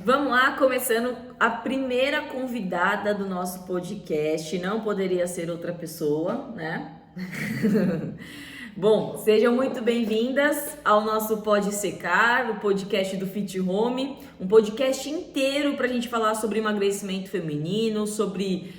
Vamos lá, começando a primeira convidada do nosso podcast. Não poderia ser outra pessoa, né? Bom, sejam muito bem-vindas ao nosso Pode Secar, o podcast do Fit Home, um podcast inteiro para a gente falar sobre emagrecimento feminino, sobre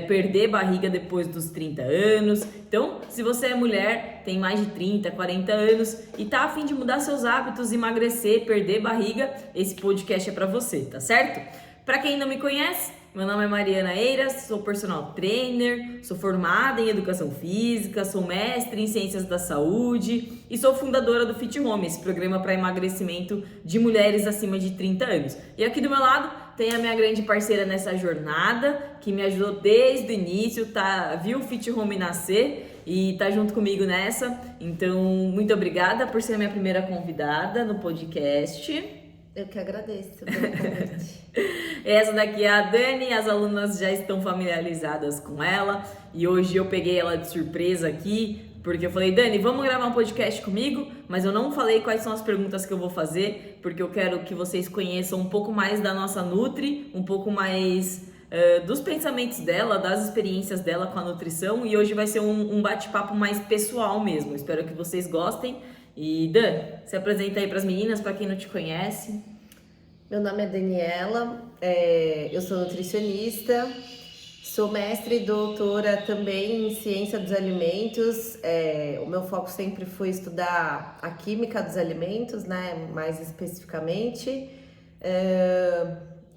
perder barriga depois dos 30 anos. Então, se você é mulher, tem mais de 30, 40 anos e tá a fim de mudar seus hábitos, emagrecer, perder barriga, esse podcast é para você, tá certo? Para quem não me conhece, meu nome é Mariana Eiras, sou personal trainer, sou formada em educação física, sou mestre em ciências da saúde e sou fundadora do Fit Home, esse programa para emagrecimento de mulheres acima de 30 anos. E aqui do meu lado tem a minha grande parceira nessa jornada, que me ajudou desde o início, viu o Fit Home nascer e tá junto comigo nessa. Então, muito obrigada por ser a minha primeira convidada no podcast. Eu que agradeço pelo convite. Essa daqui é a Dani, as alunas já estão familiarizadas com ela e hoje eu peguei ela de surpresa aqui, porque eu falei, Dani, vamos gravar um podcast comigo, mas eu não falei quais são as perguntas que eu vou fazer, porque eu quero que vocês conheçam um pouco mais da nossa Nutri, um pouco mais dos pensamentos dela, das experiências dela com a nutrição, e hoje vai ser um bate-papo mais pessoal mesmo. Espero que vocês gostem. E Dan, se apresenta aí para as meninas, para quem não te conhece. Meu nome é Daniela, eu sou nutricionista, sou mestre e doutora também em ciência dos alimentos. O meu foco sempre foi estudar a química dos alimentos, né, mais especificamente.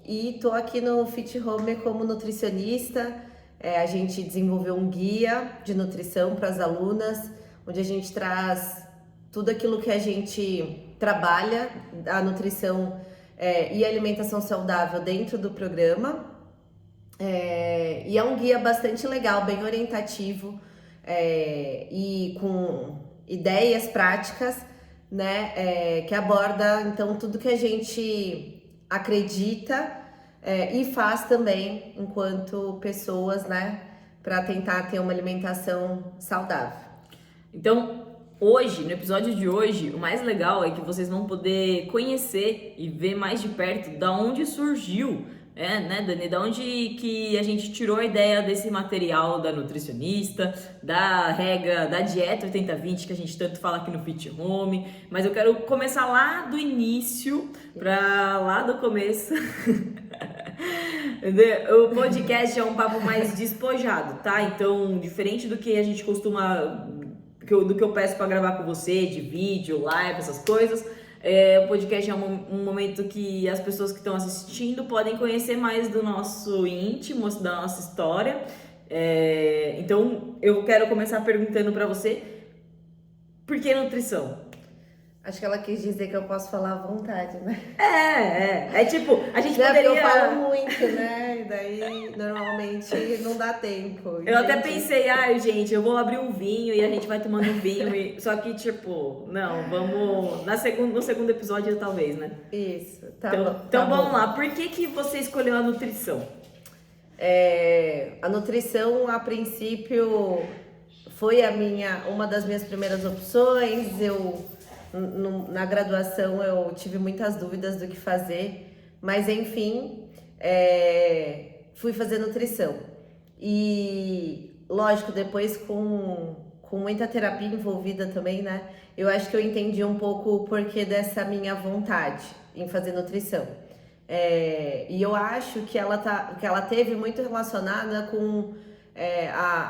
E estou aqui no Fit Home como nutricionista. A gente desenvolveu um guia de nutrição para as alunas, onde a gente traz tudo aquilo que a gente trabalha, a nutrição e a alimentação saudável dentro do programa. E é um guia bastante legal, bem orientativo e com ideias práticas, né, que aborda então tudo que a gente acredita e faz também enquanto pessoas, né, para tentar ter uma alimentação saudável. Então, hoje, no episódio de hoje, o mais legal é que vocês vão poder conhecer e ver mais de perto da onde surgiu, né, Dani? Da onde que a gente tirou a ideia desse material da nutricionista, da regra, da dieta 80-20 que a gente tanto fala aqui no Fit Home. Mas eu quero começar lá do início, lá do começo. O podcast é um papo mais despojado, tá? Então, diferente do que a gente costuma... do que eu peço para gravar com você, de vídeo, live, essas coisas. O podcast é um momento que as pessoas que estão assistindo podem conhecer mais do nosso íntimo, da nossa história. Então, eu quero começar perguntando para você, por que nutrição? Acho que ela quis dizer que eu posso falar à vontade, né? É tipo, a gente poderia... Eu falo muito, né? E daí, normalmente, não dá tempo. Eu até pensei, gente, eu vou abrir um vinho e a gente vai tomando um vinho. Só que, tipo, não, vamos... No segundo episódio, talvez, né? Isso, então vamos lá. Por que você escolheu a nutrição? A nutrição, a princípio, foi uma das minhas primeiras opções. Na graduação eu tive muitas dúvidas do que fazer, mas enfim, fui fazer nutrição. E lógico, depois com muita terapia envolvida também, né? Eu acho que eu entendi um pouco o porquê dessa minha vontade em fazer nutrição. E eu acho que ela teve muito relacionada com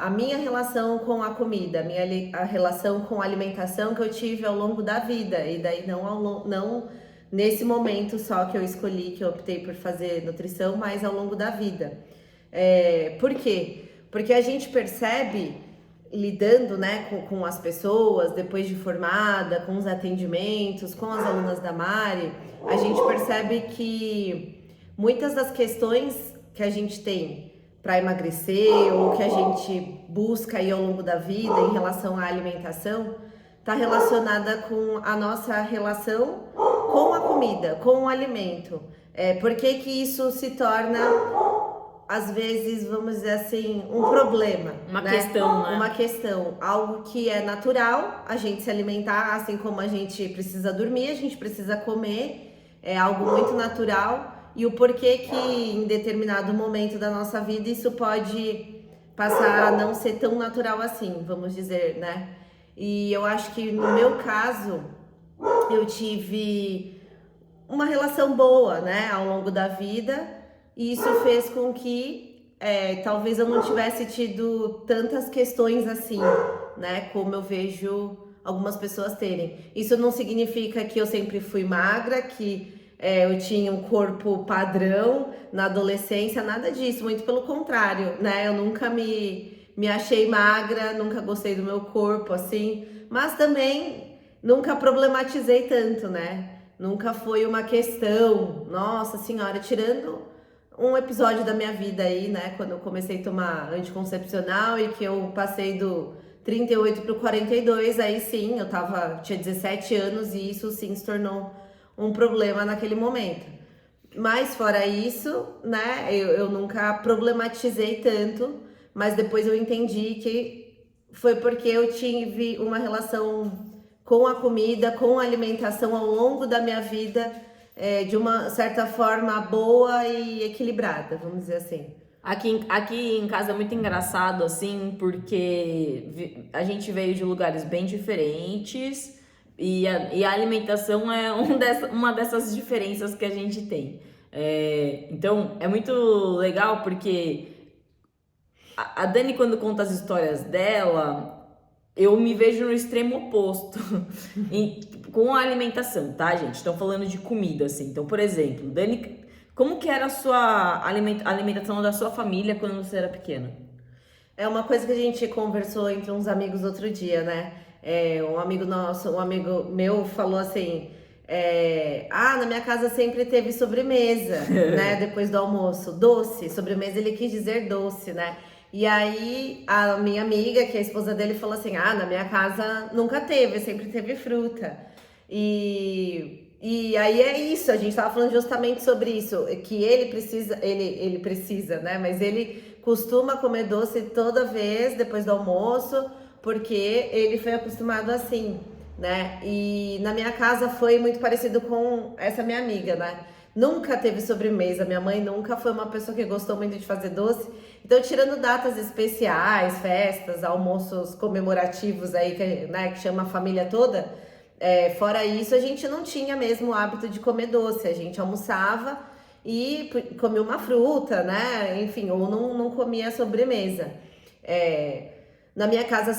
a minha relação com a comida, a relação com a alimentação que eu tive ao longo da vida. E daí não nesse momento só que eu escolhi, que eu optei por fazer nutrição, mas ao longo da vida. Por quê? Porque a gente percebe, lidando, né, com as pessoas, depois de formada, com os atendimentos, com as alunas da Mari, a gente percebe que muitas das questões que a gente tem para emagrecer ou que a gente busca aí ao longo da vida em relação à alimentação está relacionada com a nossa relação com a comida, com o alimento. Por que isso se torna, às vezes, vamos dizer assim, um problema? Uma questão, né? Uma questão, algo que é natural, a gente se alimentar, assim como a gente precisa dormir, a gente precisa comer, é algo muito natural. e o porquê que em determinado momento da nossa vida isso pode passar a não ser tão natural assim, vamos dizer, né? E eu acho que no meu caso, eu tive uma relação boa, né, ao longo da vida, e isso fez com que talvez eu não tivesse tido tantas questões assim, né, como eu vejo algumas pessoas terem. Isso não significa que eu sempre fui magra, que eu tinha um corpo padrão na adolescência, nada disso, muito pelo contrário, né, eu nunca me achei magra, nunca gostei do meu corpo, assim, mas também nunca problematizei tanto, né? Nunca foi uma questão, nossa senhora, tirando um episódio da minha vida aí, né? Quando eu comecei a tomar anticoncepcional e que eu passei do 38 pro 42, aí sim, tinha 17 anos e isso sim se tornou um problema naquele momento. Mas fora isso, né, eu nunca problematizei tanto, mas depois eu entendi que foi porque eu tive uma relação com a comida, com a alimentação ao longo da minha vida, de uma certa forma boa e equilibrada, vamos dizer assim. Aqui em casa é muito engraçado, assim, porque a gente veio de lugares bem diferentes e a alimentação é uma dessas diferenças que a gente tem. Então, é muito legal porque a Dani, quando conta as histórias dela, eu me vejo no extremo oposto com a alimentação, tá, gente? Estão falando de comida, assim. Então, por exemplo, Dani, como que era a sua alimentação da sua família quando você era pequena? É uma coisa que a gente conversou entre uns amigos outro dia, né? Um amigo nosso, um amigo meu falou assim: na minha casa sempre teve sobremesa, né? Depois do almoço, doce, sobremesa ele quis dizer doce, né? E aí a minha amiga, que é a esposa dele, falou assim: na minha casa nunca teve, sempre teve fruta. E aí é isso, a gente tava falando justamente sobre isso, que ele precisa, né? Mas ele costuma comer doce toda vez depois do almoço, porque ele foi acostumado assim, né? E na minha casa foi muito parecido com essa minha amiga, né? Nunca teve sobremesa, minha mãe nunca foi uma pessoa que gostou muito de fazer doce. Então, tirando datas especiais, festas, almoços comemorativos aí, que chama a família toda, fora isso, a gente não tinha mesmo o hábito de comer doce. A gente almoçava e comia uma fruta, né? Enfim, ou não comia sobremesa. Na minha casa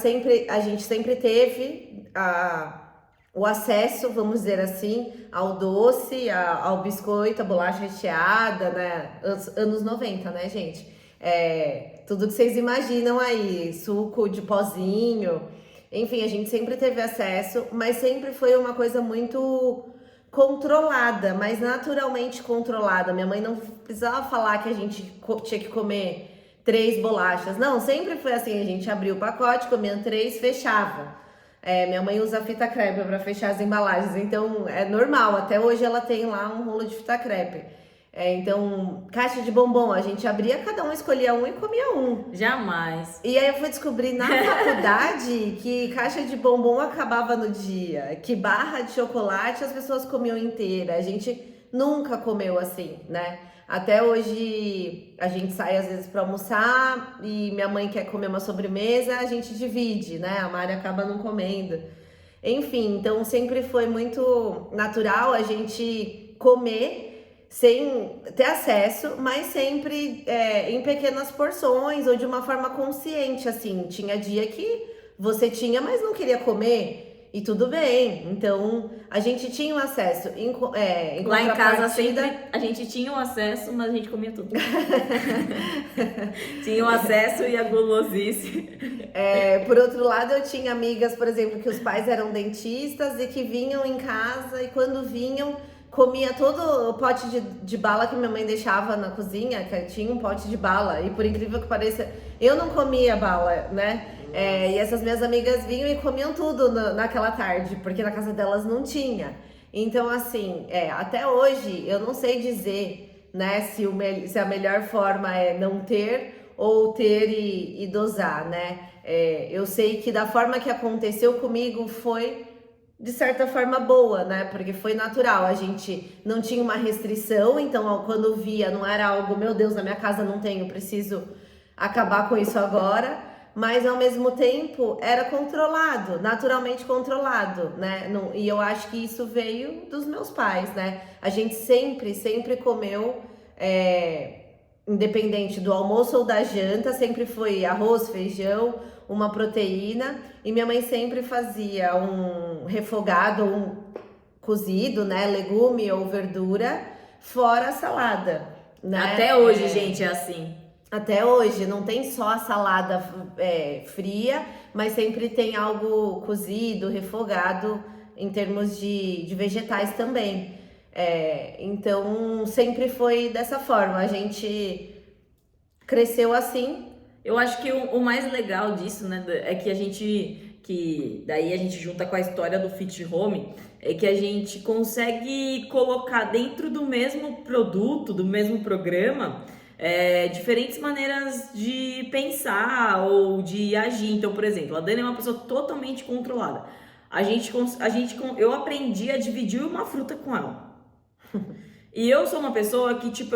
a gente sempre teve o acesso, vamos dizer assim, ao doce, ao biscoito, à bolacha recheada, né? Anos 90, né, gente? Tudo que vocês imaginam aí, suco de pozinho, enfim, a gente sempre teve acesso, mas sempre foi uma coisa muito controlada, mas naturalmente controlada. Minha mãe não precisava falar que a gente tinha que comer 3 bolachas, não, sempre foi assim, a gente abria o pacote, comia 3, fechava. Minha mãe usa fita crepe para fechar as embalagens, então é normal, até hoje ela tem lá um rolo de fita crepe. Então, caixa de bombom, a gente abria, cada um escolhia um e comia um. Jamais. E aí eu fui descobrir na faculdade que caixa de bombom acabava no dia, que barra de chocolate as pessoas comiam inteira. A gente nunca comeu assim, né? Até hoje a gente sai às vezes para almoçar e minha mãe quer comer uma sobremesa, a gente divide, né? A Mari acaba não comendo. Enfim, então sempre foi muito natural a gente comer sem ter acesso, mas sempre em pequenas porções ou de uma forma consciente, assim. Tinha dia que você tinha, mas não queria comer e tudo bem. Então, a gente tinha o acesso. Lá em casa sempre a gente tinha o acesso, mas a gente comia tudo. Tinha o acesso e a gulosice. Por outro lado, eu tinha amigas, por exemplo, que os pais eram dentistas e que vinham em casa e quando vinham comia todo o pote de bala que minha mãe deixava na cozinha, que tinha um pote de bala. E por incrível que pareça, eu não comia bala, né? E essas minhas amigas vinham e comiam tudo naquela tarde, porque na casa delas não tinha. Então, assim, até hoje eu não sei dizer, né, se a melhor forma é não ter ou ter e dosar, né? Eu sei que da forma que aconteceu comigo foi de certa forma boa, né? Porque foi natural, a gente não tinha uma restrição, então quando via não era algo, meu Deus, na minha casa não tenho, preciso acabar com isso agora, mas ao mesmo tempo era controlado, naturalmente controlado, né? E eu acho que isso veio dos meus pais, né? A gente sempre comeu, independente do almoço ou da janta, sempre foi arroz, feijão, uma proteína, e minha mãe sempre fazia um refogado, um cozido, né, legume ou verdura, fora a salada, né? Até hoje, gente, é assim. Até hoje, não tem só a salada fria, mas sempre tem algo cozido, refogado, em termos de vegetais também. Então, sempre foi dessa forma, a gente cresceu assim. Eu acho que o mais legal disso, né, é que daí a gente junta com a história do Fit Home, é que a gente consegue colocar dentro do mesmo produto, do mesmo programa, diferentes maneiras de pensar ou de agir. Então, por exemplo, a Dani é uma pessoa totalmente controlada. Eu aprendi a dividir uma fruta com ela. E eu sou uma pessoa que, tipo,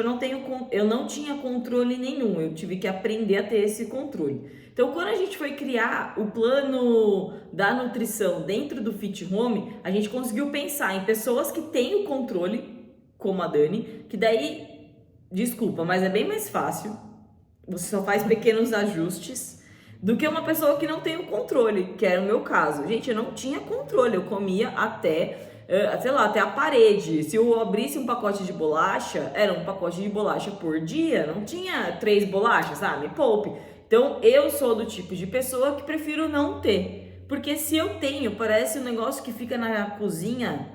eu não tinha controle nenhum, eu tive que aprender a ter esse controle. Então, quando a gente foi criar o plano da nutrição dentro do Fit Home, a gente conseguiu pensar em pessoas que têm o controle, como a Dani, que daí, desculpa, mas é bem mais fácil, você só faz pequenos ajustes, do que uma pessoa que não tem o controle, que era o meu caso. Gente, eu não tinha controle, eu comia até... sei lá, até a parede. Se eu abrisse um pacote de bolacha, era um pacote de bolacha por dia, não tinha 3 bolachas, me poupe. Então eu sou do tipo de pessoa que prefiro não ter, porque se eu tenho, parece um negócio que fica na cozinha,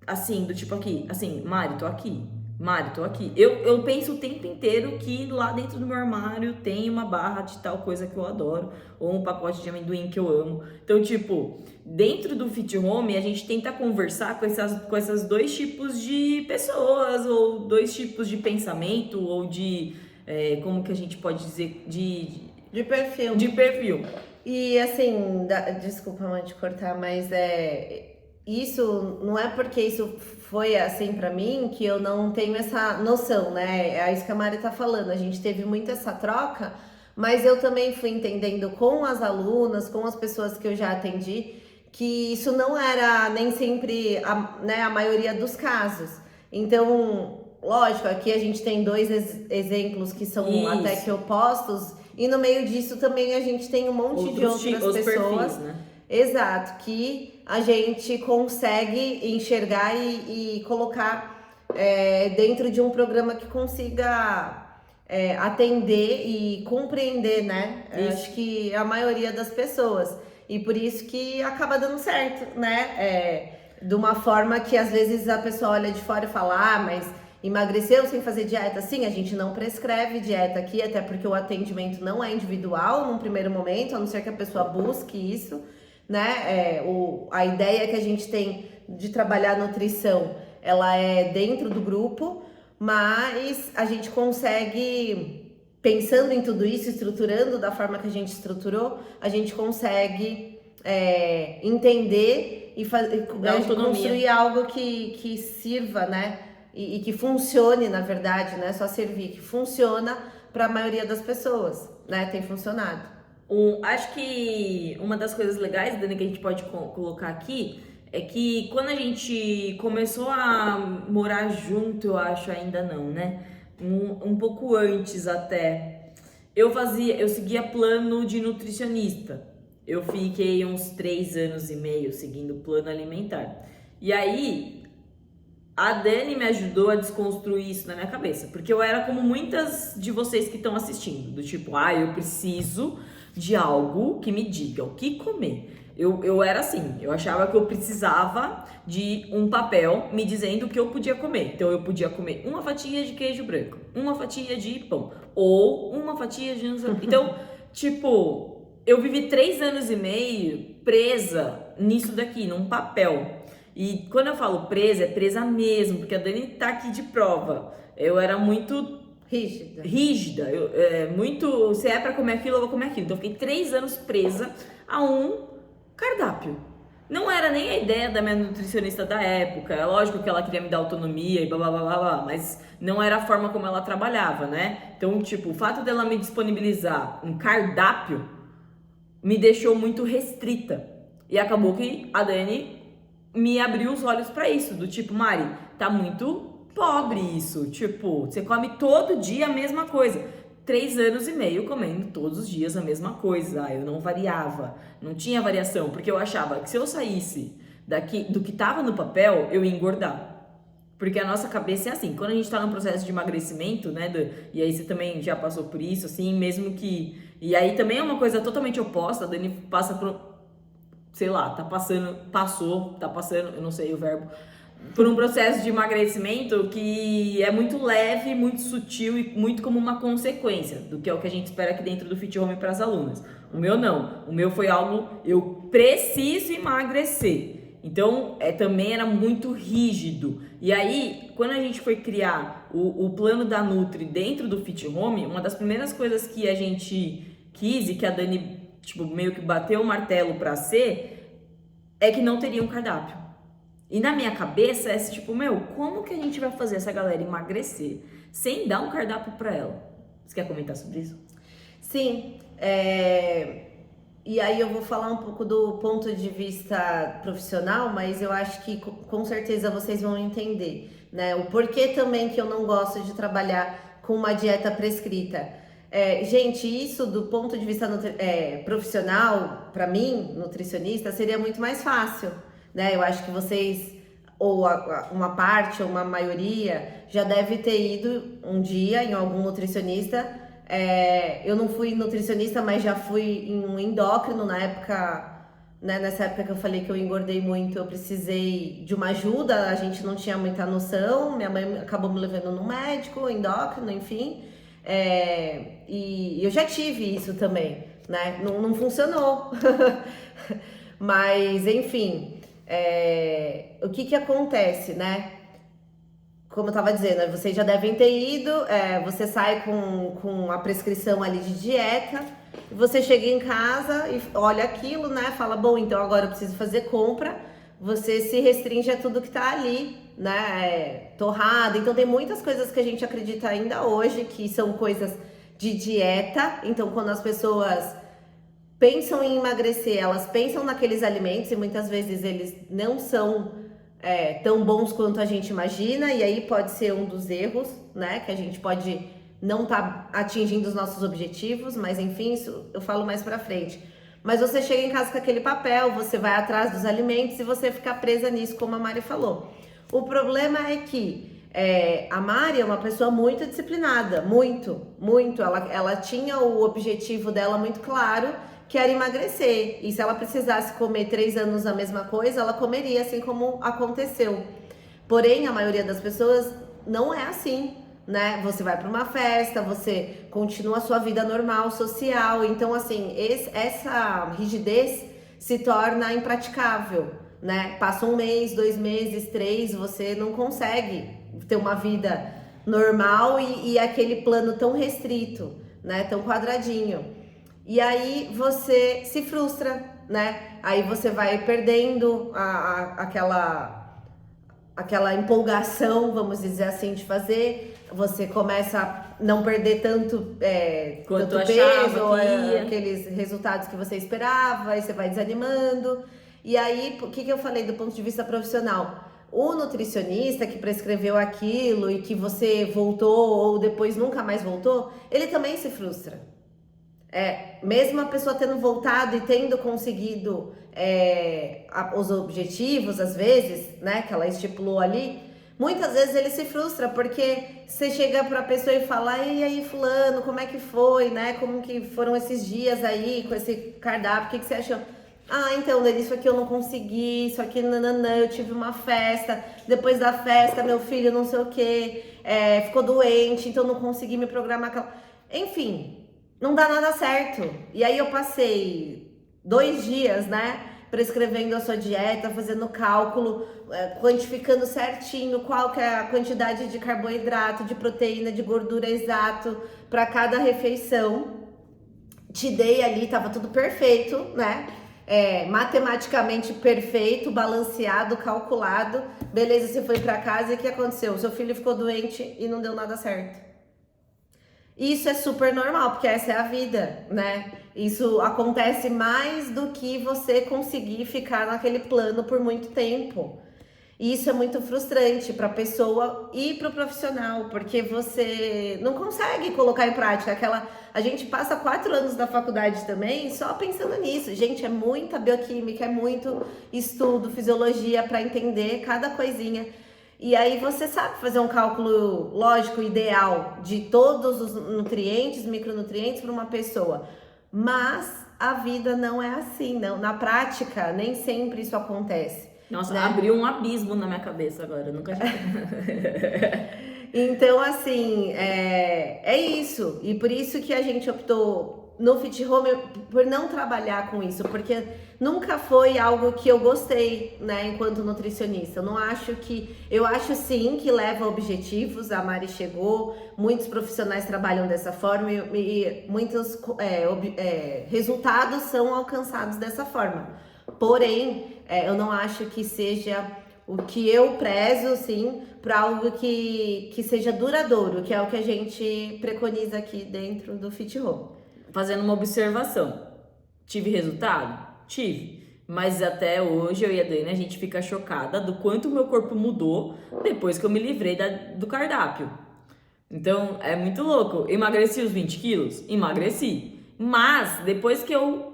assim, do tipo aqui, assim, Mari, tô aqui. Mari, tô aqui. Eu penso o tempo inteiro que lá dentro do meu armário tem uma barra de tal coisa que eu adoro, ou um pacote de amendoim que eu amo. Então, tipo, dentro do Fit Home, a gente tenta conversar com essas dois tipos de pessoas, ou dois tipos de pensamento, ou de, como que a gente pode dizer, de perfil. De perfil. E assim, desculpa, mãe, de cortar, mas isso não é porque isso foi assim pra mim que eu não tenho essa noção, né? É isso que a Mari tá falando. A gente teve muito essa troca, mas eu também fui entendendo com as alunas, com as pessoas que eu já atendi, que isso não era nem sempre a maioria dos casos. Então, lógico, aqui a gente tem 2 exemplos que são isso. Até que opostos, e no meio disso também a gente tem um monte de outras pessoas. Perfis, né? Exato, que a gente consegue enxergar e colocar dentro de um programa que consiga atender e compreender, né? Acho que a maioria das pessoas. E por isso que acaba dando certo, né? De uma forma que às vezes a pessoa olha de fora e fala, mas emagreceu sem fazer dieta? Sim, a gente não prescreve dieta aqui, até porque o atendimento não é individual num primeiro momento, a não ser que a pessoa busque isso, né? A ideia que a gente tem de trabalhar a nutrição, ela é dentro do grupo, mas a gente consegue, pensando em tudo isso, estruturando da forma que a gente estruturou, a gente consegue entender e construir algo que sirva, né? E que funcione, na verdade, não é só servir, que funciona para a maioria das pessoas, né? Tem funcionado. Acho que uma das coisas legais, Dani, que a gente pode colocar aqui é que quando a gente começou a morar junto, eu acho ainda não, né? Um pouco antes até, eu seguia plano de nutricionista. Eu fiquei uns 3 anos e meio seguindo plano alimentar. E aí, a Dani me ajudou a desconstruir isso na minha cabeça, porque eu era como muitas de vocês que estão assistindo, do tipo, eu preciso de algo que me diga o que comer. Eu era assim, eu achava que eu precisava de um papel me dizendo o que eu podia comer. Então eu podia comer uma fatia de queijo branco, uma fatia de pão, ou uma fatia de... Então, tipo, eu vivi 3 anos e meio presa nisso daqui, num papel. E quando eu falo presa, é presa mesmo, porque a Dani tá aqui de prova. Eu era muito rígida. Muito, se é pra comer aquilo, eu vou comer aquilo. Então eu fiquei 3 anos presa a um cardápio. Não era nem a ideia da minha nutricionista da época. É lógico que ela queria me dar autonomia e blá blá blá blá, blá, mas não era a forma como ela trabalhava, né? Então, tipo, o fato dela me disponibilizar um cardápio me deixou muito restrita. E acabou que a Dani me abriu os olhos pra isso, do tipo, Mari, tá muito pobre isso. Tipo, você come todo dia a mesma coisa. 3 anos e meio comendo todos os dias a mesma coisa. Eu não variava, não tinha variação, porque eu achava que se eu saísse do que tava no papel, eu ia engordar. Porque a nossa cabeça é assim, quando a gente tá num processo de emagrecimento, né, e aí você também já passou por isso, assim, mesmo que... E aí também é uma coisa totalmente oposta, a Dani passa por... Sei lá, tá passando, eu não sei o verbo, por um processo de emagrecimento que é muito leve, muito sutil e muito como uma consequência do que é o que a gente espera aqui dentro do Fit Home para as alunas. O meu não, o meu foi algo, eu preciso emagrecer. Então, também era muito rígido. E aí, quando a gente foi criar o plano da Nutri dentro do Fit Home, uma das primeiras coisas que a gente quis e que a Dani, tipo, meio que bateu o martelo para ser, é que não teria um cardápio. E na minha cabeça é esse tipo, como que a gente vai fazer essa galera emagrecer sem dar um cardápio pra ela? Você quer comentar sobre isso? Sim, e aí eu vou falar um pouco do ponto de vista profissional, mas eu acho que com certeza vocês vão entender, né? O porquê também que eu não gosto de trabalhar com uma dieta prescrita. Gente, isso do ponto de vista profissional, pra mim, nutricionista, seria muito mais fácil. Né? Eu acho que vocês, ou uma parte, ou uma maioria, já deve ter ido um dia em algum nutricionista. Eu não fui nutricionista, mas já fui em um endócrino na época, né? Nessa época que eu falei que eu engordei muito, eu precisei de uma ajuda, a gente não tinha muita noção, minha mãe acabou me levando no médico, endócrino, enfim. E eu já tive isso também, né? Não funcionou. Mas, enfim... o que acontece, né? Como eu tava dizendo, vocês já devem ter ido, você sai com a prescrição ali de dieta, você chega em casa e olha aquilo, né? Fala, bom, então agora eu preciso fazer compra, você se restringe a tudo que tá ali, né? Torrada, então tem muitas coisas que a gente acredita ainda hoje que são coisas de dieta, então quando as pessoas pensam em emagrecer, elas pensam naqueles alimentos e muitas vezes eles não são tão bons quanto a gente imagina, e aí pode ser um dos erros, né? Que a gente pode não estar atingindo os nossos objetivos, mas enfim, isso eu falo mais pra frente. Mas você chega em casa com aquele papel, você vai atrás dos alimentos e você fica presa nisso, como a Mari falou. O problema é que a Mari é uma pessoa muito disciplinada, muito. Ela tinha o objetivo dela muito claro, que era emagrecer. E se ela precisasse comer 3 anos a mesma coisa, ela comeria, assim como aconteceu. Porém, a maioria das pessoas não é assim, né? Você vai para uma festa, você continua a sua vida normal, social. Então, assim, essa rigidez se torna impraticável, né? Passa 1 mês, 2 meses, 3, você não consegue ter uma vida normal e aquele plano tão restrito, né? Tão quadradinho. E aí você se frustra, né? Aí você vai perdendo aquela empolgação, vamos dizer assim, de fazer. Você começa a não perder tanto peso, ou aqueles resultados que você esperava, e você vai desanimando. E aí, o que eu falei do ponto de vista profissional? O nutricionista que prescreveu aquilo e que você voltou ou depois nunca mais voltou, ele também se frustra. Mesmo a pessoa tendo voltado e tendo conseguido os objetivos, às vezes, né, que ela estipulou ali, muitas vezes ele se frustra, porque você chega pra pessoa e fala, e aí fulano, como é que foi, né, como que foram esses dias aí, com esse cardápio, o que você achou? Ah, então, isso aqui eu não consegui, isso aqui, nananã, eu tive uma festa, depois da festa, meu filho não sei o que, ficou doente, então não consegui me programar, enfim... Não dá nada certo. E aí eu passei 2 dias, né, prescrevendo a sua dieta, fazendo cálculo, quantificando certinho qual que é a quantidade de carboidrato, de proteína, de gordura exato para cada refeição. Te dei ali, tava tudo perfeito, né? matematicamente perfeito, balanceado, calculado. Beleza, você foi para casa e o que aconteceu? O seu filho ficou doente e não deu nada certo. Isso é super normal, porque essa é a vida, né? Isso acontece mais do que você conseguir ficar naquele plano por muito tempo. E isso é muito frustrante para a pessoa e para o profissional, porque você não consegue colocar em prática a gente passa 4 anos da faculdade também só pensando nisso. Gente, é muita bioquímica, é muito estudo, fisiologia para entender cada coisinha. E aí você sabe fazer um cálculo lógico ideal de todos os nutrientes, micronutrientes para uma pessoa. Mas a vida não é assim, não. Na prática, nem sempre isso acontece. Nossa, né? Abriu um abismo na minha cabeça agora, eu nunca tinha. Então, assim, é isso. E por isso que a gente optou no Fit Home por não trabalhar com isso, porque nunca foi algo que eu gostei, né, enquanto nutricionista. Eu acho sim que leva objetivos, a Mari chegou, muitos profissionais trabalham dessa forma e muitos resultados são alcançados dessa forma. Porém, eu não acho que seja o que eu prezo, sim, para algo que seja duradouro, que é o que a gente preconiza aqui dentro do Fit Home. Fazendo uma observação. Tive resultado? Tive. Mas até hoje, eu e a Dani, a gente fica chocada do quanto o meu corpo mudou depois que eu me livrei do cardápio. Então, é muito louco. Emagreci os 20 quilos? Emagreci. Mas, depois que eu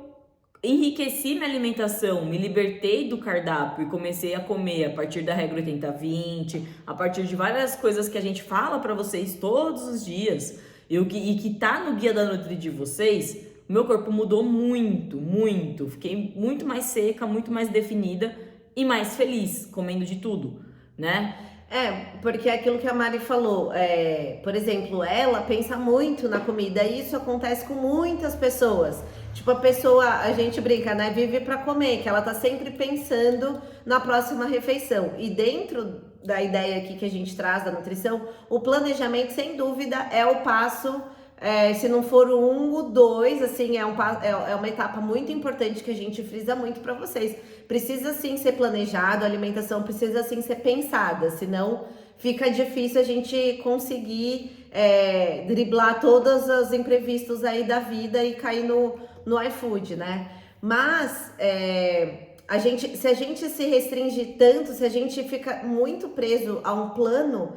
enriqueci minha alimentação, me libertei do cardápio e comecei a comer a partir da regra 80-20, a partir de várias coisas que a gente fala pra vocês todos os dias e que tá no guia da Nutri de vocês, meu corpo mudou muito, muito. Fiquei muito mais seca, muito mais definida e mais feliz, comendo de tudo, né? Porque é aquilo que a Mari falou, por exemplo, ela pensa muito na comida e isso acontece com muitas pessoas. Tipo, a gente brinca, né? Vive pra comer, que ela tá sempre pensando na próxima refeição. E dentro da ideia aqui que a gente traz da nutrição, o planejamento, sem dúvida, é o passo, se não for o 1, o 2, assim, é uma etapa muito importante que a gente frisa muito pra vocês. Precisa sim ser planejado, a alimentação precisa sim ser pensada, senão fica difícil a gente conseguir driblar todos os imprevistos aí da vida e cair no iFood, né? Mas se a gente se restringe tanto, se a gente fica muito preso a um plano,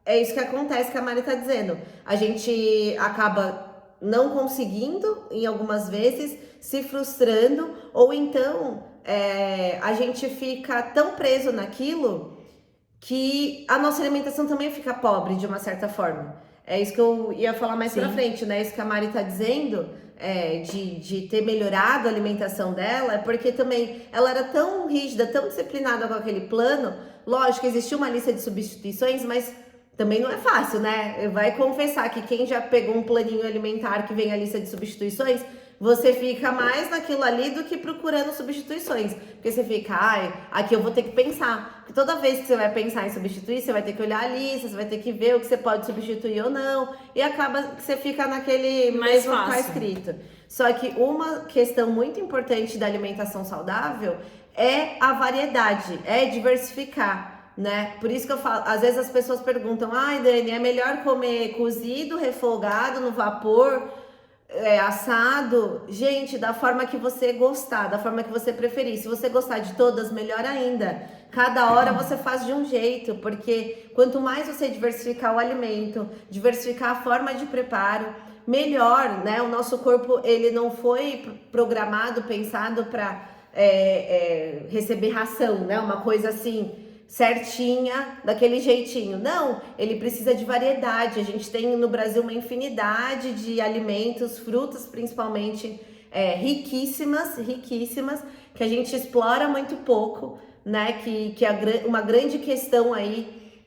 é isso que acontece que a Mari tá dizendo. A gente acaba não conseguindo, em algumas vezes, se frustrando, ou então a gente fica tão preso naquilo que a nossa alimentação também fica pobre, de uma certa forma. É isso que eu ia falar mais pra frente, né? Isso que a Mari tá dizendo, de ter melhorado a alimentação dela, é porque também ela era tão rígida, tão disciplinada com aquele plano. Lógico, existia uma lista de substituições, mas também não é fácil, né? Vai confessar que quem já pegou um planinho alimentar que vem a lista de substituições, você fica mais naquilo ali do que procurando substituições. Porque você fica, aqui eu vou ter que pensar. Porque toda vez que você vai pensar em substituir, você vai ter que olhar a lista, você vai ter que ver o que você pode substituir ou não. E acaba que você fica naquele mais mesmo que tá fácil. escrito. Só que uma questão muito importante da alimentação saudável é a variedade, é diversificar, né? Por isso que eu falo, às vezes as pessoas perguntam, Dani, é melhor comer cozido, refogado, no vapor, assado? Gente, da forma que você gostar, da forma que você preferir. Se você gostar de todas, melhor ainda. Cada hora você faz de um jeito, porque quanto mais você diversificar o alimento, diversificar a forma de preparo, melhor, né? O nosso corpo, ele não foi programado, pensado para receber ração, né? Uma coisa assim, certinha, daquele jeitinho. Não, ele precisa de variedade. A gente tem no Brasil uma infinidade de alimentos, frutas principalmente, riquíssimas, que a gente explora muito pouco, né? Que uma grande questão aí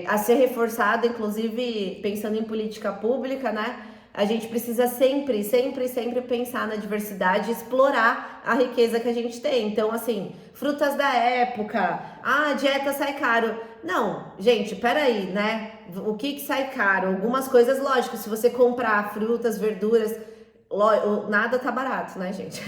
a ser reforçada, inclusive pensando em política pública, né? A gente precisa sempre pensar na diversidade e explorar a riqueza que a gente tem. Então, assim, frutas da época, a dieta sai caro. Não, gente, peraí, né? O que sai caro? Algumas coisas, lógico, se você comprar frutas, verduras, nada tá barato, né, gente?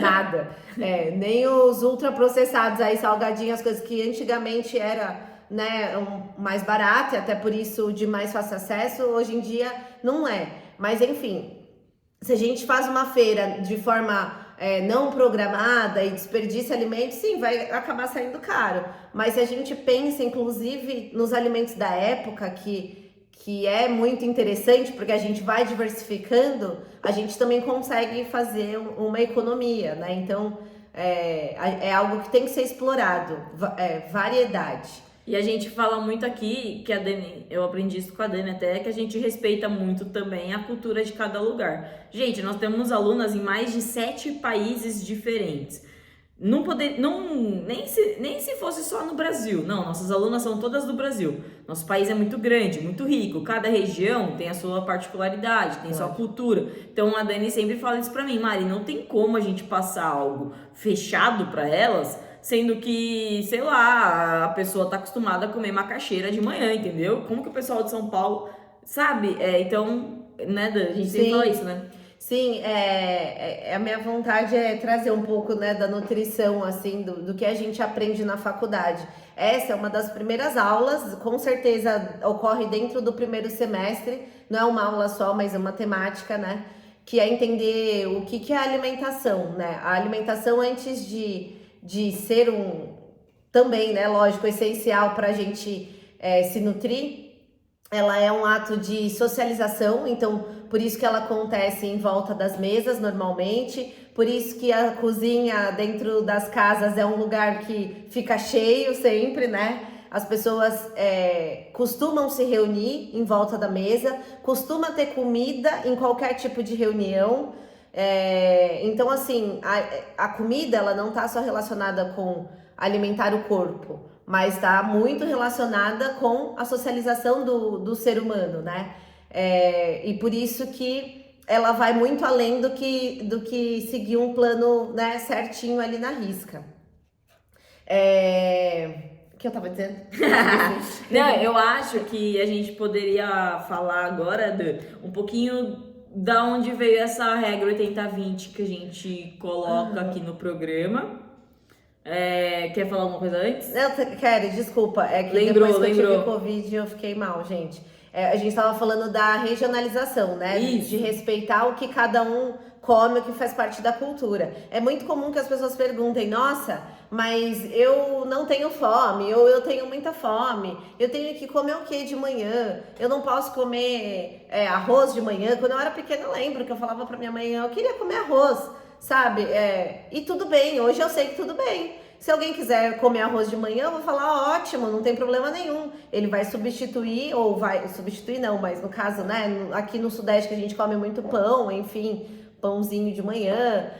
Nada. Nem os ultraprocessados aí, salgadinhos, as coisas que antigamente era, né, mais barato, e até por isso de mais fácil acesso, hoje em dia não é. Mas enfim, se a gente faz uma feira de forma não programada e desperdiça alimentos, sim, vai acabar saindo caro. Mas se a gente pensa, inclusive, nos alimentos da época, que é muito interessante, porque a gente vai diversificando, a gente também consegue fazer uma economia, né? Então, é algo que tem que ser explorado, variedade. E a gente fala muito aqui, que a Dani, eu aprendi isso com a Dani até, que a gente respeita muito também a cultura de cada lugar. Gente, nós temos alunas em mais de 7 países diferentes. Nem se fosse só no Brasil. Não, nossas alunas são todas do Brasil. Nosso país é muito grande, muito rico. Cada região tem a sua particularidade, tem sua cultura. Então a Dani sempre fala isso pra mim, Mari, não tem como a gente passar algo fechado pra elas, sendo que, sei lá, a pessoa tá acostumada a comer macaxeira de manhã, entendeu? Como que o pessoal de São Paulo sabe? Então, né, a gente sempre fala isso, né? Sim, a minha vontade é trazer um pouco, né, da nutrição, assim, do que a gente aprende na faculdade. Essa é uma das primeiras aulas, com certeza ocorre dentro do primeiro semestre, não é uma aula só, mas é uma temática, né, que é entender o que é a alimentação, né? A alimentação, antes de ser também, né, lógico, essencial para a gente se nutrir, ela é um ato de socialização, então por isso que ela acontece em volta das mesas normalmente, por isso que a cozinha dentro das casas é um lugar que fica cheio sempre, né? As pessoas costumam se reunir em volta da mesa, costuma ter comida em qualquer tipo de reunião. Então, assim, a comida, ela não está só relacionada com alimentar o corpo, mas está muito relacionada com a socialização do ser humano, né? E por isso que ela vai muito além do que seguir um plano, né, certinho ali na risca. O que eu tava dizendo? Não, eu acho que a gente poderia falar agora um pouquinho da onde veio essa regra 80-20 que a gente coloca aqui no programa. Quer falar alguma coisa antes? Não, quero, desculpa. É que lembrou. Eu tive Covid e eu fiquei mal, gente. A gente estava falando da regionalização, né? Isso. De respeitar o que cada um come, o que faz parte da cultura. É muito comum que as pessoas perguntem, nossa, mas eu não tenho fome, ou eu tenho muita fome, eu tenho que comer o que de manhã? Eu não posso comer arroz de manhã. Quando eu era pequena, eu lembro que eu falava pra minha mãe, eu queria comer arroz, sabe? E tudo bem, hoje eu sei que tudo bem. Se alguém quiser comer arroz de manhã, eu vou falar, ótimo, não tem problema nenhum. Ele vai substituir, ou vai... Substituir não, mas no caso, né, aqui no Sudeste que a gente come muito pão, enfim, pãozinho de manhã,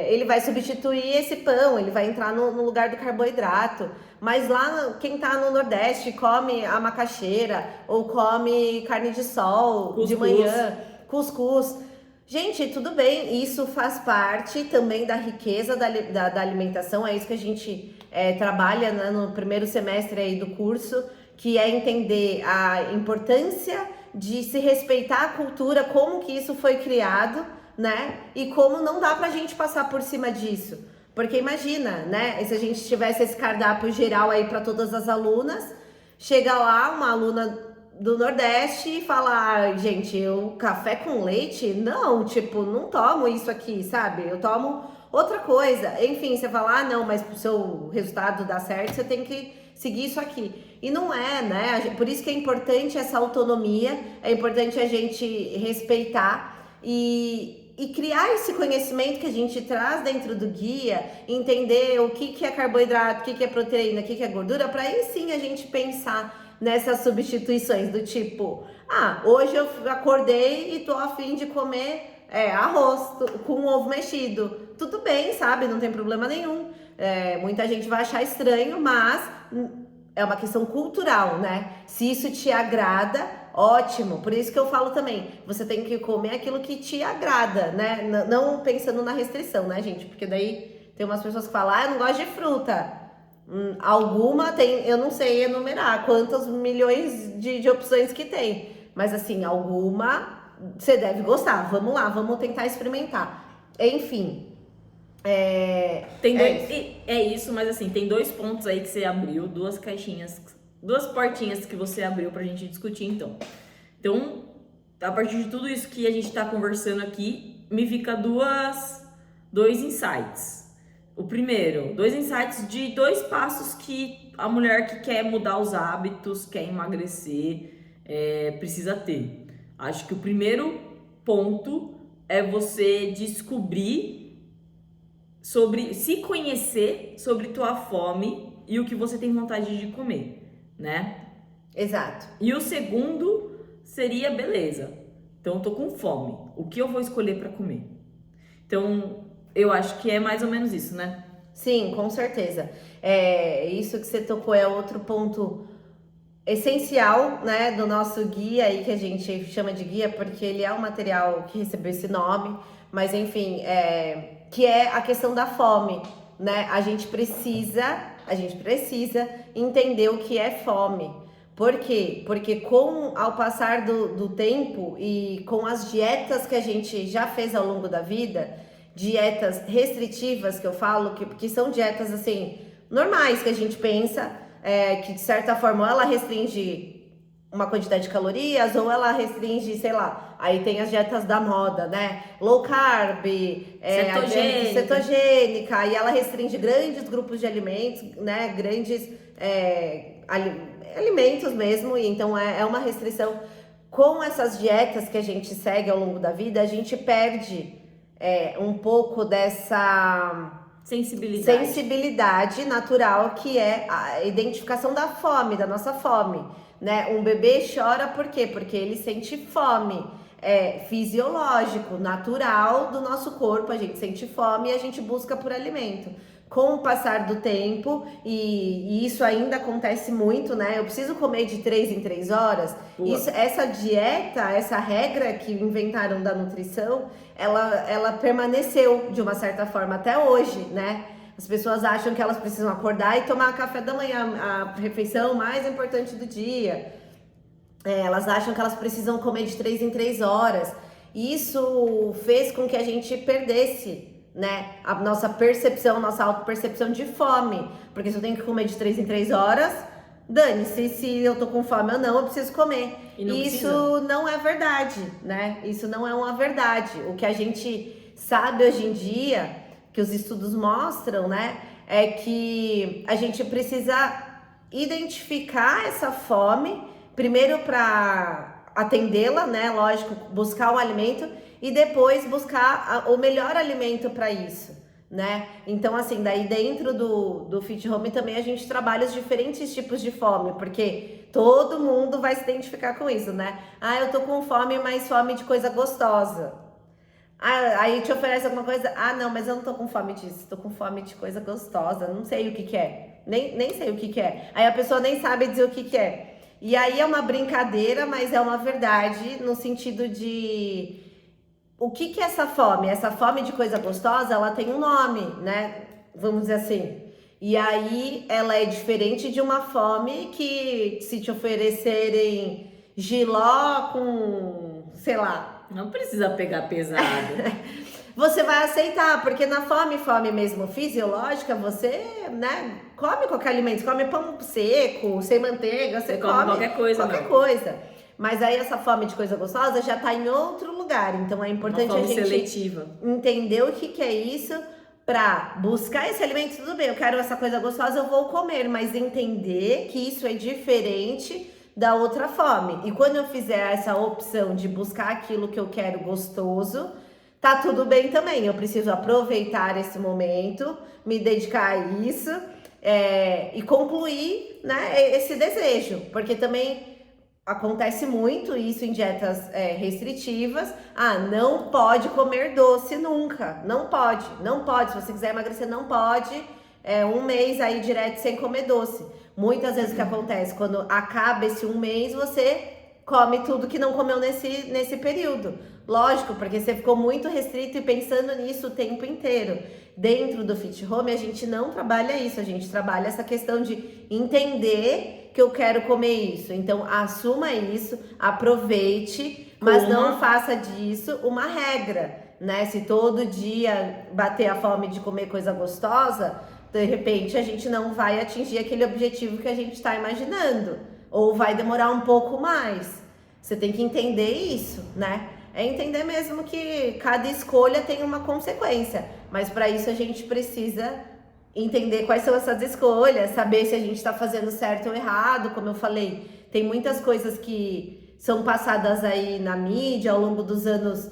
ele vai substituir esse pão, ele vai entrar no lugar do carboidrato. Mas lá, quem tá no Nordeste come a macaxeira, ou come carne de sol cuscuz. De manhã, cuscuz. Gente, tudo bem, isso faz parte também da riqueza da alimentação, é isso que a gente trabalha, né, no primeiro semestre aí do curso, que é entender a importância de se respeitar a cultura, como que isso foi criado, né, e como não dá pra gente passar por cima disso. Porque imagina, né, se a gente tivesse esse cardápio geral aí para todas as alunas, chega lá uma aluna do Nordeste e falar, gente, eu café com leite? Não, tipo, não tomo isso aqui, sabe? Eu tomo outra coisa. Enfim, você fala, não, mas pro seu resultado dar certo, você tem que seguir isso aqui. E não é, né? Por isso que é importante essa autonomia, é importante a gente respeitar e criar esse conhecimento que a gente traz dentro do guia, entender o que é carboidrato, o que é proteína, o que é gordura, para aí sim a gente pensar nessas substituições do tipo, hoje eu acordei e tô a fim de comer arroz com ovo mexido. Tudo bem, sabe? Não tem problema nenhum. Muita gente vai achar estranho, mas é uma questão cultural, né? Se isso te agrada, ótimo. Por isso que eu falo também, você tem que comer aquilo que te agrada, né? Não pensando na restrição, né, gente? Porque daí tem umas pessoas que falam, eu não gosto de fruta. Alguma tem, eu não sei enumerar quantas milhões de opções que tem, mas assim, alguma você deve gostar. Vamos lá, vamos tentar experimentar. Enfim. É isso, mas assim, tem 2 pontos aí que você abriu, 2 caixinhas, 2 portinhas que você abriu pra gente discutir, então. Então, a partir de tudo isso que a gente tá conversando aqui, me fica 2 insights. O primeiro, 2 insights de 2 passos que a mulher que quer mudar os hábitos, quer emagrecer, precisa ter. Acho que o primeiro ponto é você descobrir se conhecer sobre tua fome e o que você tem vontade de comer, né? Exato. E o segundo seria, beleza, então eu tô com fome, o que eu vou escolher para comer? Então, eu acho que é mais ou menos isso, né? Sim, com certeza. Isso que você tocou é outro ponto essencial, né, do nosso guia aí, que a gente chama de guia porque ele é um material que recebeu esse nome, mas enfim, que é a questão da fome, né? A gente precisa entender o que é fome. Por quê? Porque ao passar do tempo e com as dietas que a gente já fez ao longo da vida, dietas restritivas que eu falo, que são dietas assim, normais que a gente pensa, que de certa forma ela restringe uma quantidade de calorias ou ela restringe, sei lá, aí tem as dietas da moda, né? Low carb, cetogênica, e ela restringe grandes grupos de alimentos, né? Grandes alimentos mesmo, e então é uma restrição. Com essas dietas que a gente segue ao longo da vida, a gente perde um pouco dessa sensibilidade natural, que é a identificação da fome, da nossa fome, né? Um bebê chora por quê? Porque ele sente fome. Fisiológico, natural do nosso corpo, a gente sente fome e a gente busca por alimento. Com o passar do tempo, e isso ainda acontece muito, né? Eu preciso comer de 3 em 3 horas. Essa dieta, essa regra que inventaram da nutrição, ela permaneceu de uma certa forma até hoje, né? As pessoas acham que elas precisam acordar e tomar café da manhã, a refeição mais importante do dia. Elas acham que elas precisam comer de 3 em 3 horas. Isso fez com que a gente perdesse, né, a nossa percepção, nossa autopercepção de fome. Porque se eu tenho que comer de 3 em 3 horas, dane-se se eu tô com fome ou não, eu preciso comer. Isso não é verdade, né? Isso não é uma verdade. O que a gente sabe hoje em dia, que os estudos mostram, né, é que a gente precisa identificar essa fome, primeiro para atendê-la, né, lógico, buscar o alimento, e depois buscar o melhor alimento para isso, né? Então, assim, daí dentro do Fit Home também a gente trabalha os diferentes tipos de fome, porque todo mundo vai se identificar com isso, né? Eu tô com fome, mas fome de coisa gostosa. Aí te oferece alguma coisa, não, mas eu não tô com fome disso, tô com fome de coisa gostosa, não sei o que é, nem sei o que é. Aí a pessoa nem sabe dizer o que é. E aí é uma brincadeira, mas é uma verdade no sentido de... O que é essa fome? Essa fome de coisa gostosa, ela tem um nome, né? Vamos dizer assim. E aí ela é diferente de uma fome que, se te oferecerem jiló com, sei lá... Não precisa pegar pesado. Você vai aceitar, porque na fome mesmo fisiológica, você, né, come qualquer alimento. Você come pão seco, sem manteiga, você come qualquer coisa. Qualquer coisa. Mas aí essa fome de coisa gostosa já tá em outro lugar. Então é importante a gente seletiva. Entender o que é isso para buscar esse alimento. Tudo bem, eu quero essa coisa gostosa, eu vou comer, mas entender que isso é diferente da outra fome. E quando eu fizer essa opção de buscar aquilo que eu quero gostoso, tá tudo bem também. Eu preciso aproveitar esse momento, me dedicar a isso e concluir, né, esse desejo. Porque também acontece muito isso em dietas restritivas. Não pode comer doce nunca. Não pode. Se você quiser emagrecer, não pode. 1 mês aí direto sem comer doce. Muitas vezes o que acontece, quando acaba esse 1 mês, você come tudo que não comeu nesse período. Lógico, porque você ficou muito restrito e pensando nisso o tempo inteiro. Dentro do Fit Home, a gente não trabalha isso, a gente trabalha essa questão de entender que eu quero comer isso. Então, assuma isso, aproveite, mas não faça disso uma regra, né? Se todo dia bater a fome de comer coisa gostosa, de repente a gente não vai atingir aquele objetivo que a gente está imaginando, ou vai demorar um pouco mais. Você tem que entender isso, né? É entender mesmo que cada escolha tem uma consequência, mas para isso a gente precisa entender quais são essas escolhas, saber se a gente está fazendo certo ou errado. Como eu falei, tem muitas coisas que são passadas aí na mídia ao longo dos anos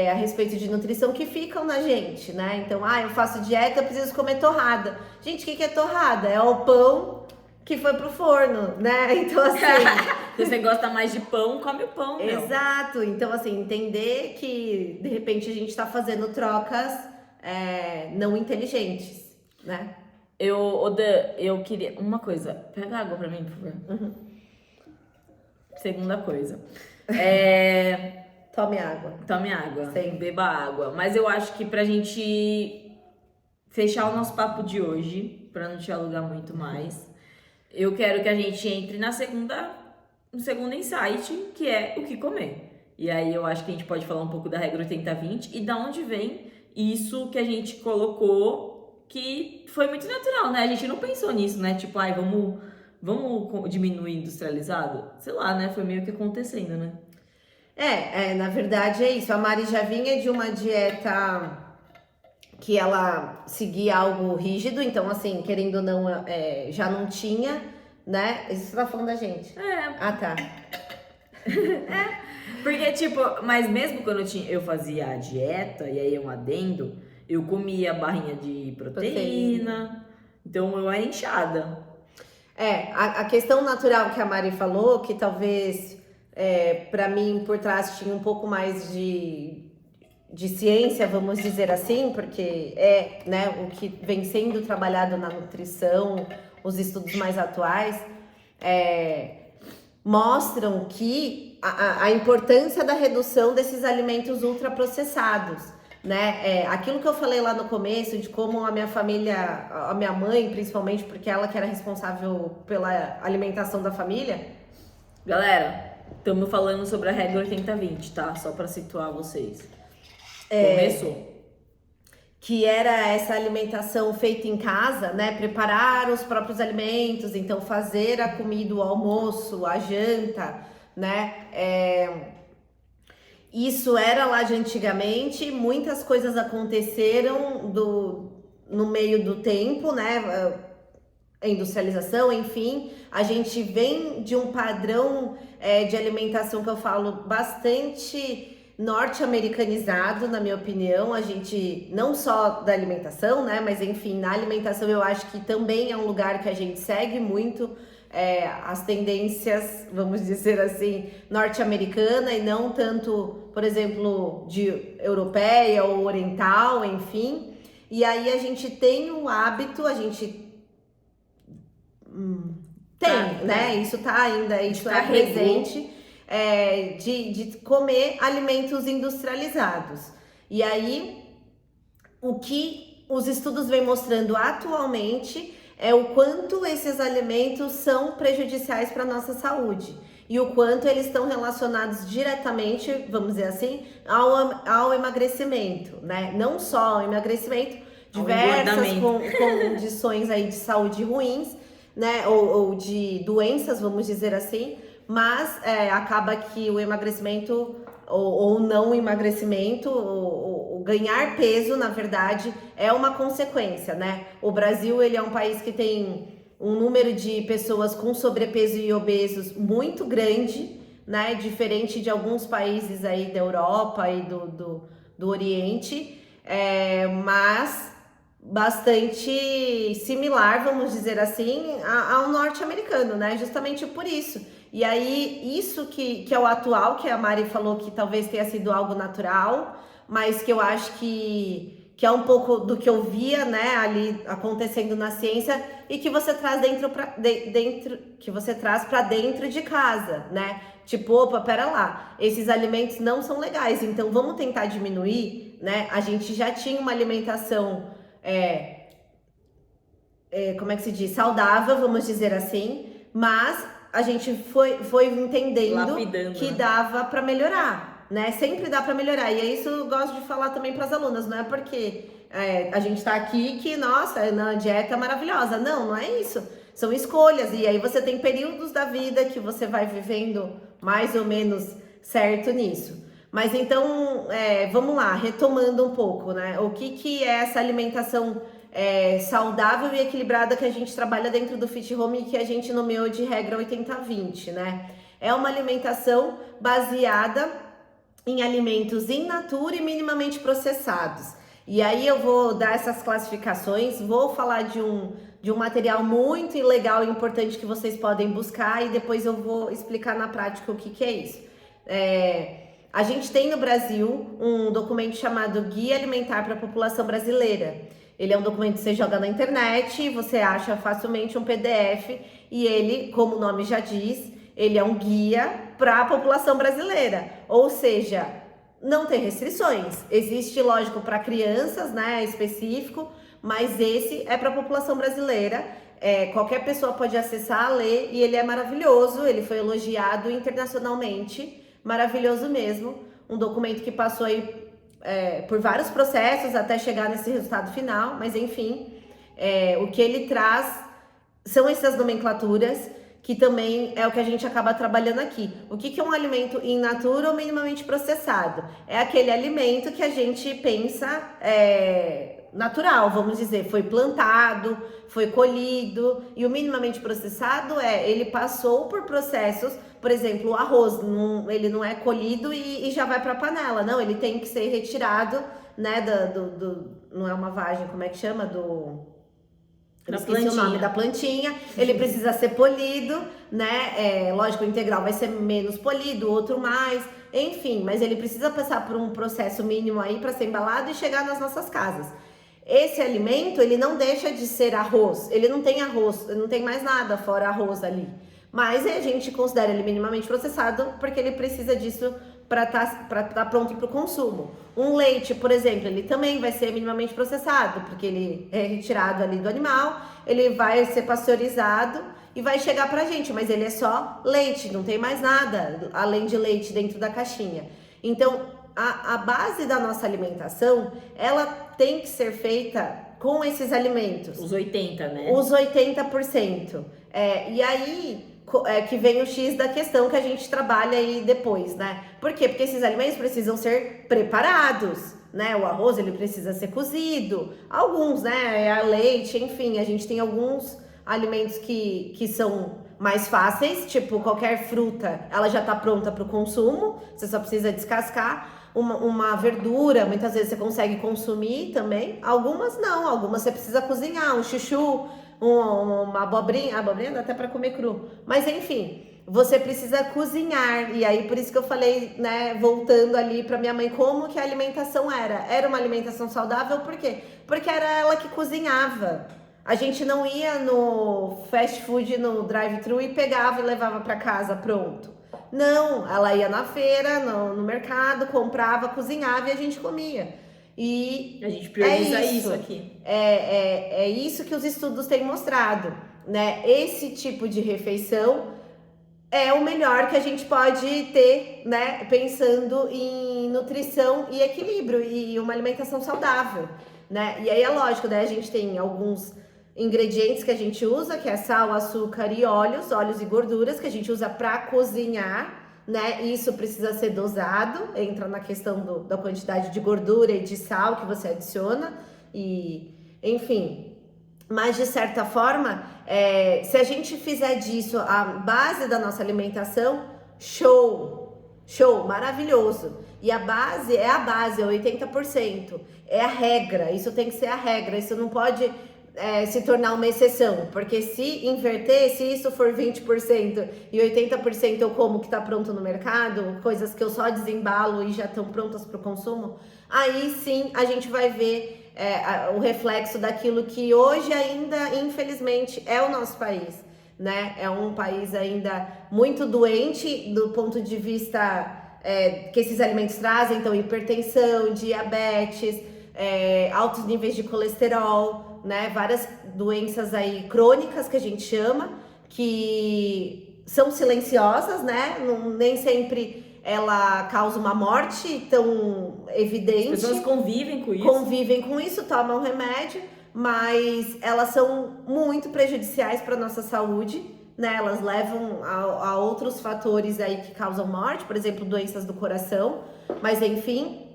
a respeito de nutrição que ficam na gente, né? Então, eu faço dieta, eu preciso comer torrada. Gente, o que é torrada? É o pão que foi pro forno, né? Então, assim... Se você gosta mais de pão, come o pão, meu. Exato. Então, assim, entender que, de repente, a gente tá fazendo trocas não inteligentes, né? Eu queria... Uma coisa. Pega água pra mim, por favor. Uhum. Segunda coisa. Tome água. Tome água. Sim. Beba água. Mas eu acho que pra gente fechar o nosso papo de hoje, pra não te alugar muito mais, eu quero que a gente entre no segundo insight, que é o que comer. E aí eu acho que a gente pode falar um pouco da regra 80-20 e da onde vem isso que a gente colocou, que foi muito natural, né? A gente não pensou nisso, né? Tipo, vamos diminuir industrializado? Sei lá, né? Foi meio que acontecendo, né? Na verdade é isso. A Mari já vinha de uma dieta que ela seguia algo rígido, então assim, querendo ou não, já não tinha, né? Isso você tá falando da gente? Ah, tá. Porque, tipo, mas mesmo quando eu fazia a dieta, e aí é um adendo, eu comia barrinha de proteína, então eu era inchada. A questão natural que a Mari falou, que talvez pra mim por trás tinha um pouco mais de ciência, vamos dizer assim, porque né, o que vem sendo trabalhado na nutrição, os estudos mais atuais, mostram que a importância da redução desses alimentos ultraprocessados, né? Aquilo que eu falei lá no começo, de como a minha família, a minha mãe principalmente, porque ela que era responsável pela alimentação da família. Galera, estamos falando sobre a regra 80-20, tá? Só para situar vocês. Começou. Que era essa alimentação feita em casa, né? Preparar os próprios alimentos, então fazer a comida, o almoço, a janta, né? Isso era lá de antigamente, muitas coisas aconteceram no meio do tempo, né? A industrialização, enfim, a gente vem de um padrão de alimentação que eu falo bastante norte-americanizado, na minha opinião. A gente, não só da alimentação, né, mas enfim, na alimentação eu acho que também é um lugar que a gente segue muito as tendências, vamos dizer assim, norte-americana e não tanto, por exemplo, de europeia ou oriental, enfim. E aí a gente tem um hábito, a gente tem, né? Isso tá ainda, isso é presente, de comer alimentos industrializados. E aí, o que os estudos vêm mostrando atualmente é o quanto esses alimentos são prejudiciais para a nossa saúde e o quanto eles estão relacionados diretamente, vamos dizer assim, ao emagrecimento, né? Não só ao emagrecimento, diversas condições aí de saúde ruins, né? Ou de doenças, vamos dizer assim, mas acaba que o emagrecimento ou não emagrecimento, o ganhar peso, na verdade, é uma consequência, né? O Brasil, ele é um país que tem um número de pessoas com sobrepeso e obesos muito grande, né? Diferente de alguns países aí da Europa e do Oriente, mas bastante similar, vamos dizer assim, ao norte-americano, né? Justamente por isso. E aí, isso que é o atual, que a Mari falou que talvez tenha sido algo natural, mas que eu acho que que é um pouco do que eu via, né, ali acontecendo na ciência e que você traz que você traz para dentro de casa, né? Tipo, opa, pera lá, esses alimentos não são legais, então vamos tentar diminuir, né? A gente já tinha uma alimentação, como é que se diz? Saudável, vamos dizer assim, mas a gente foi entendendo Lapidando, que né? dava para melhorar, né? Sempre dá para melhorar. E é isso eu gosto de falar também para as alunas, não é porque a gente tá aqui que, nossa, a dieta é maravilhosa. Não, não é isso. São escolhas. E aí você tem períodos da vida que você vai vivendo mais ou menos certo nisso. Mas então, vamos lá, retomando um pouco, né? O que é essa alimentação saudável e equilibrada que a gente trabalha dentro do Fit Home e que a gente nomeou de regra 80-20, né? É uma alimentação baseada em alimentos in natura e minimamente processados. E aí eu vou dar essas classificações, vou falar de um material muito legal e importante que vocês podem buscar e depois eu vou explicar na prática o que é isso. A gente tem no Brasil um documento chamado Guia Alimentar para a População Brasileira. Ele é um documento que você joga na internet, você acha facilmente um PDF e ele, como o nome já diz, ele é um guia para a população brasileira. Ou seja, não tem restrições. Existe, lógico, para crianças, né, específico, mas esse é para a população brasileira. Qualquer pessoa pode acessar, ler e ele é maravilhoso. Ele foi elogiado internacionalmente, maravilhoso mesmo. Um documento que passou aí por vários processos até chegar nesse resultado final, mas enfim, o que ele traz são essas nomenclaturas que também é o que a gente acaba trabalhando aqui. O que é um alimento in natura ou minimamente processado? É aquele alimento que a gente pensa natural, vamos dizer, foi plantado, foi colhido, e o minimamente processado ele passou por processos, por exemplo, o arroz, ele não é colhido e já vai para a panela, não, ele tem que ser retirado, né, não é uma vagem, como é que chama? Eu esqueci o nome da plantinha, ele precisa ser polido, né, lógico, o integral vai ser menos polido, o outro mais, enfim, mas ele precisa passar por um processo mínimo aí para ser embalado e chegar nas nossas casas. Esse alimento, ele não deixa de ser arroz, ele não tem arroz, não tem mais nada fora arroz ali. Mas a gente considera ele minimamente processado porque ele precisa disso para tá pronto para o consumo. Um leite, por exemplo, ele também vai ser minimamente processado, porque ele é retirado ali do animal, ele vai ser pasteurizado e vai chegar pra gente, mas ele é só leite, não tem mais nada além de leite dentro da caixinha. Então, a base da nossa alimentação, ela tem que ser feita com esses alimentos. Os 80, né? Os 80%. E aí que vem o X da questão que a gente trabalha aí depois, né? Por quê? Porque esses alimentos precisam ser preparados, né? O arroz, ele precisa ser cozido. Alguns, né? Leite, enfim, a gente tem alguns alimentos que são mais fáceis, tipo qualquer fruta, ela já tá pronta para o consumo, você só precisa descascar. Uma verdura, muitas vezes você consegue consumir também. Algumas não, algumas você precisa cozinhar, um chuchu, uma abobrinha. A abobrinha dá até para comer cru. Mas enfim, você precisa cozinhar. E aí por isso que eu falei, né, voltando ali para minha mãe, como que a alimentação era. Era uma alimentação saudável, por quê? Porque era ela que cozinhava. A gente não ia no fast food, no drive-thru e pegava e levava para casa pronto. Não, ela ia na feira, no mercado, comprava, cozinhava e a gente comia. E a gente prioriza isso aqui. É isso que os estudos têm mostrado, né? Esse tipo de refeição é o melhor que a gente pode ter, né? Pensando em nutrição e equilíbrio e uma alimentação saudável, né? E aí é lógico, né? A gente tem alguns ingredientes que a gente usa, que é sal, açúcar e óleos e gorduras que a gente usa para cozinhar, né? Isso precisa ser dosado, entra na questão da quantidade de gordura e de sal que você adiciona e, enfim. Mas de certa forma, se a gente fizer disso a base da nossa alimentação, show, maravilhoso. E a base é 80%, é a regra, isso tem que ser a regra, isso não pode se tornar uma exceção, porque se inverter, se isso for 20% e 80% eu como que tá pronto no mercado, coisas que eu só desembalo e já estão prontas para o consumo, aí sim a gente vai ver o reflexo daquilo que hoje ainda, infelizmente, é o nosso país, né? É um país ainda muito doente do ponto de vista que esses alimentos trazem, então hipertensão, diabetes, altos níveis de colesterol, né? Várias doenças aí crônicas que a gente chama, que são silenciosas, né? Nem sempre ela causa uma morte tão evidente. As pessoas convivem com isso. Convivem com isso, tomam remédio, mas elas são muito prejudiciais para a nossa saúde, né? Elas levam a outros fatores aí que causam morte, por exemplo, doenças do coração. Mas enfim,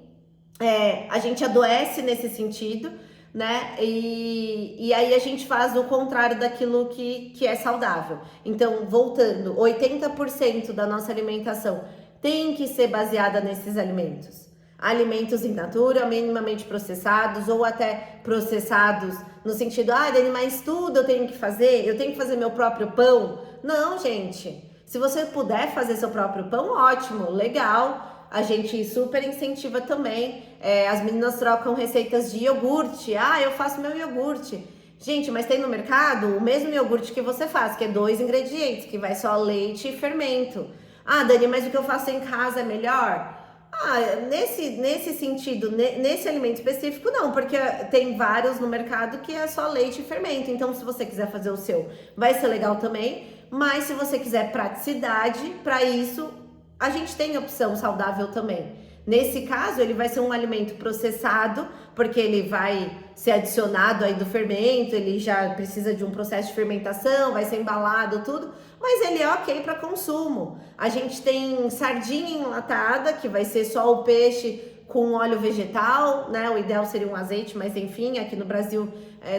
a gente adoece nesse sentido, né? E aí a gente faz o contrário daquilo que é saudável. Então, voltando, 80% da nossa alimentação tem que ser baseada nesses alimentos. Alimentos in natura, minimamente processados ou até processados no sentido, Dani, mas tudo eu tenho que fazer meu próprio pão. Não, gente. Se você puder fazer seu próprio pão, ótimo, legal. A gente super incentiva também. As meninas trocam receitas de iogurte. Eu faço meu iogurte. Gente, mas tem no mercado o mesmo iogurte que você faz, que é 2 ingredientes, que vai só leite e fermento. Dani, mas o que eu faço em casa é melhor? Nesse sentido, nesse alimento específico, não, porque tem vários no mercado que é só leite e fermento. Então, se você quiser fazer o seu, vai ser legal também. Mas se você quiser praticidade, para isso, a gente tem opção saudável também. Nesse caso, ele vai ser um alimento processado, porque ele vai ser adicionado aí do fermento, ele já precisa de um processo de fermentação, vai ser embalado, tudo, mas ele é ok para consumo. A gente tem sardinha enlatada, que vai ser só o peixe com óleo vegetal, né? O ideal seria um azeite, mas enfim, aqui no Brasil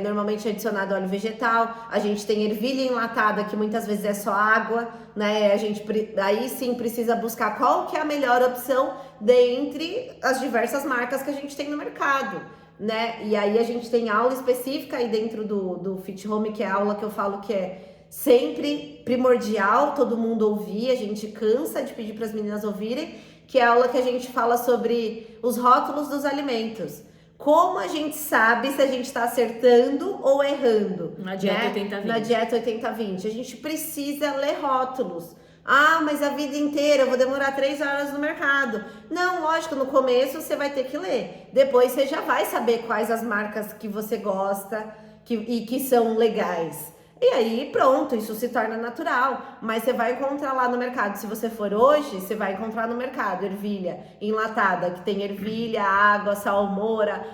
normalmente é adicionado óleo vegetal. A gente tem ervilha enlatada, que muitas vezes é só água, né? A gente aí sim precisa buscar qual que é a melhor opção dentre as diversas marcas que a gente tem no mercado, né? E aí a gente tem aula específica aí dentro do Fit Home, que é a aula que eu falo que é sempre primordial todo mundo ouvir, a gente cansa de pedir para as meninas ouvirem, que é a aula que a gente fala sobre os rótulos dos alimentos. Como a gente sabe se a gente está acertando ou errando? Na dieta 80-20. Na dieta 80-20. A gente precisa ler rótulos. Mas a vida inteira eu vou demorar 3 horas no mercado. Não, lógico, no começo você vai ter que ler. Depois você já vai saber quais as marcas que você gosta e que são legais. E aí, pronto, isso se torna natural. Mas você vai encontrar lá no mercado. Se você for hoje, você vai encontrar no mercado ervilha enlatada, que tem ervilha, água, salmoura,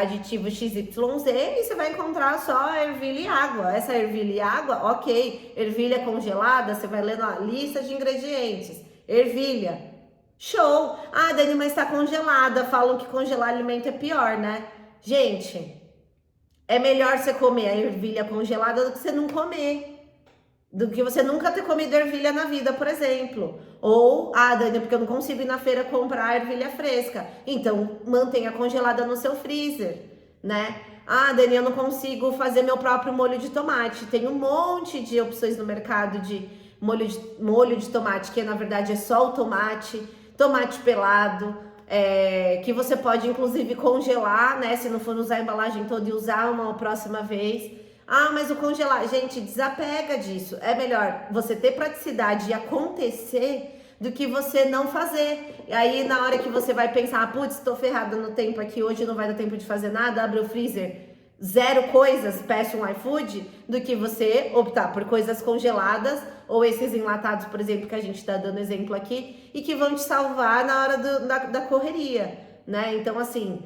aditivo XYZ. E você vai encontrar só ervilha e água. Essa ervilha e água, ok. Ervilha congelada, você vai lendo a lista de ingredientes. Ervilha, show. Dani, mas tá congelada. Falam que congelar alimento é pior, né? Gente, é melhor você comer a ervilha congelada do que você não comer. Do que você nunca ter comido ervilha na vida, por exemplo. Ou, Dani, porque eu não consigo ir na feira comprar ervilha fresca. Então, mantenha congelada no seu freezer, né? Dani, eu não consigo fazer meu próprio molho de tomate. Tem um monte de opções no mercado de molho de tomate, que na verdade é só o tomate pelado. Que você pode inclusive congelar, né? Se não for usar a embalagem toda e usar uma próxima vez. Mas o congelar, gente, desapega disso. É melhor você ter praticidade e acontecer do que você não fazer. E aí na hora que você vai pensar, putz, tô ferrada no tempo aqui, hoje não vai dar tempo de fazer nada, abre o freezer, 0 coisas, peça um iFood, do que você optar por coisas congeladas ou esses enlatados, por exemplo, que a gente tá dando exemplo aqui, e que vão te salvar na hora da correria, né? Então, assim,